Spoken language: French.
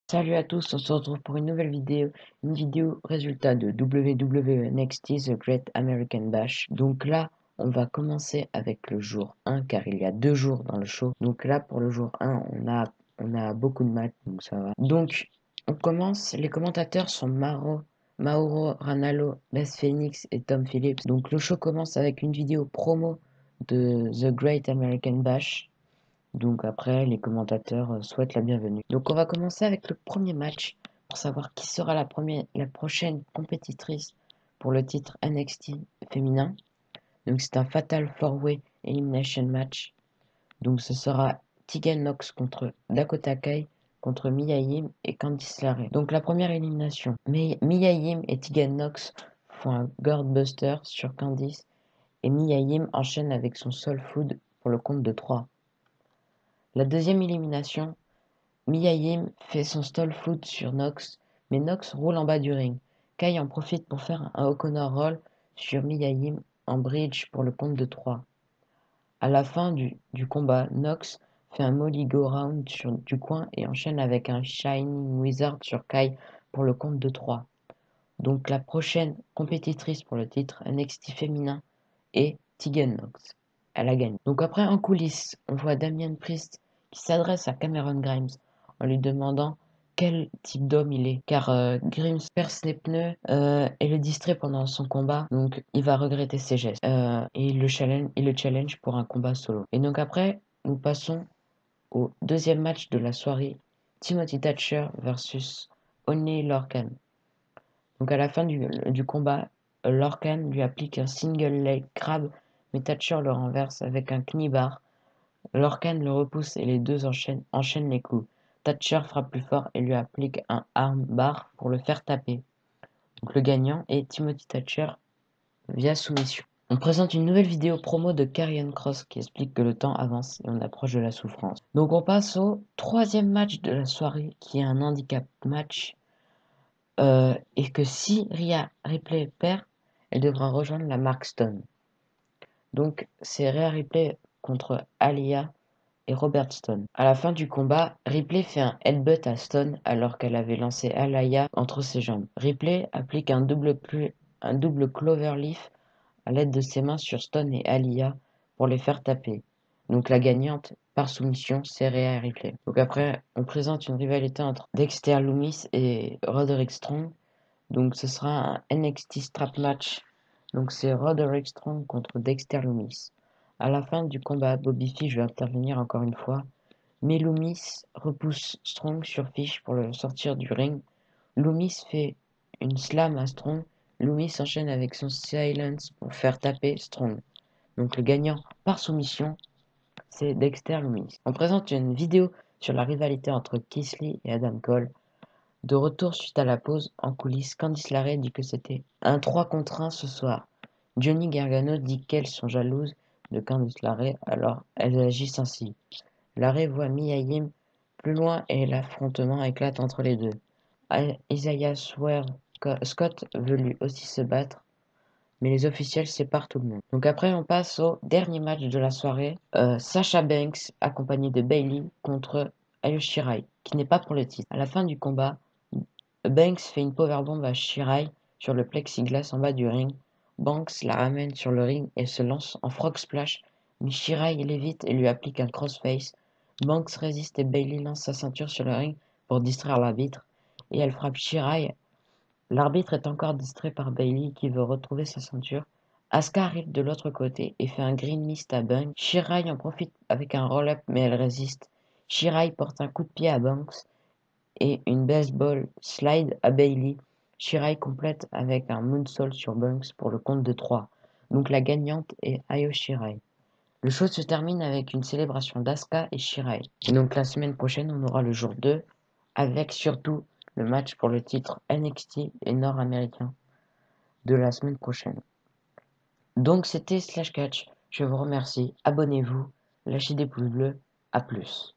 Salut à tous, on se retrouve pour une vidéo résultat de WWE NXT The Great American Bash. Donc là, on va commencer avec le jour 1 car il y a 2 jours dans le show. Donc là, pour le jour 1, on a beaucoup de matchs, donc ça va. Donc, on commence, les commentateurs sont Mauro Ranallo, Beth Phoenix et Tom Phillips. Donc le show commence avec une vidéo promo de The Great American Bash. Donc après, les commentateurs souhaitent la bienvenue. Donc on va commencer avec le premier match pour savoir qui sera la prochaine compétitrice pour le titre NXT féminin. Donc c'est un Fatal 4-Way Elimination Match. Donc ce sera Tegan Nox contre Dakota Kai contre Mia Yim et Candice LeRae. Donc la première élimination. Mais Mia Yim et Tegan Nox font un Gourdbuster sur Candice et Mia Yim enchaîne avec son Soul Food pour le compte de 3. La deuxième élimination, Mia Yim fait son stall foot sur Nox, mais Nox roule en bas du ring. Kai en profite pour faire un O'Connor roll sur Mia Yim en bridge pour le compte de 3. À la fin du combat, Nox fait un Molly Go Round du coin et enchaîne avec un Shining Wizard sur Kai pour le compte de 3. Donc la prochaine compétitrice pour le titre NXT féminin est Tegan Nox. Elle a gagné. Donc après, en coulisses, on voit Damien Priest qui s'adresse à Cameron Grimes en lui demandant quel type d'homme il est. Car Grimes perce les pneus et le distrait pendant son combat. Donc il va regretter ses gestes. Et il le challenge pour un combat solo. Et donc après, nous passons au deuxième match de la soirée. Timothy Thatcher versus Oney Lorcan. Donc à la fin du combat, Lorcan lui applique un single leg grab, mais Thatcher le renverse avec un knee bar. Lorcan le repousse et les deux enchaînent les coups. Thatcher frappe plus fort et lui applique un arm bar pour le faire taper. Donc le gagnant est Timothy Thatcher via soumission. On présente une nouvelle vidéo promo de Karrion Kross qui explique que le temps avance et on approche de la souffrance. Donc on passe au troisième match de la soirée qui est un handicap match. Et que si Rhea Ripley perd, elle devra rejoindre la marque Stone. Donc c'est Rhea Ripley contre Aliyah et Robert Stone. À la fin du combat, Ripley fait un headbutt à Stone alors qu'elle avait lancé Aliyah entre ses jambes. Ripley applique un double cloverleaf à l'aide de ses mains sur Stone et Aliyah pour les faire taper. Donc la gagnante par soumission, c'est Rhea Ripley. Donc après, on présente une rivalité entre Dexter Lumis et Roderick Strong. Donc ce sera un NXT Strap Match. Donc c'est Roderick Strong contre Dexter Lumis. À la fin du combat, Bobby Fish va intervenir encore une fois, mais Lumis repousse Strong sur Fish pour le sortir du ring. Lumis fait une slam à Strong. Lumis enchaîne avec son silence pour faire taper Strong. Donc le gagnant par soumission, c'est Dexter Lumis. On présente une vidéo sur la rivalité entre Keith Lee et Adam Cole. De retour suite à la pause, en coulisses, Candice LeRae dit que c'était un 3 contre 1 ce soir. Johnny Gargano dit qu'elles sont jalouses de Candice LeRae, alors elles agissent ainsi. LeRae voit Mia Yim plus loin et l'affrontement éclate entre les deux. Isaiah Scott veut lui aussi se battre, mais les officiels séparent tout le monde. Donc après, on passe au dernier match de la soirée. Sasha Banks, accompagnée de Bayley, contre Io Shirai, qui n'est pas pour le titre. À la fin du combat, Banks fait une powerbomb à Shirai sur le plexiglas en bas du ring. Banks la ramène sur le ring et se lance en frog splash, mais Shirai l'évite et lui applique un crossface. Banks résiste et Bayley lance sa ceinture sur le ring pour distraire l'arbitre, et elle frappe Shirai. L'arbitre est encore distrait par Bayley qui veut retrouver sa ceinture. Asuka arrive de l'autre côté et fait un green mist à Banks. Shirai en profite avec un roll-up mais elle résiste. Shirai porte un coup de pied à Banks et une baseball slide à Bayley. Shirai complète avec un moonsault sur Banks pour le compte de 3. Donc la gagnante est Io Shirai. Le show se termine avec une célébration d'Asuka et Shirai. Et donc la semaine prochaine, on aura le jour 2 avec surtout le match pour le titre NXT et nord-américain de la semaine prochaine. Donc c'était Slash Catch. Je vous remercie. Abonnez-vous, lâchez des pouces bleus. À plus.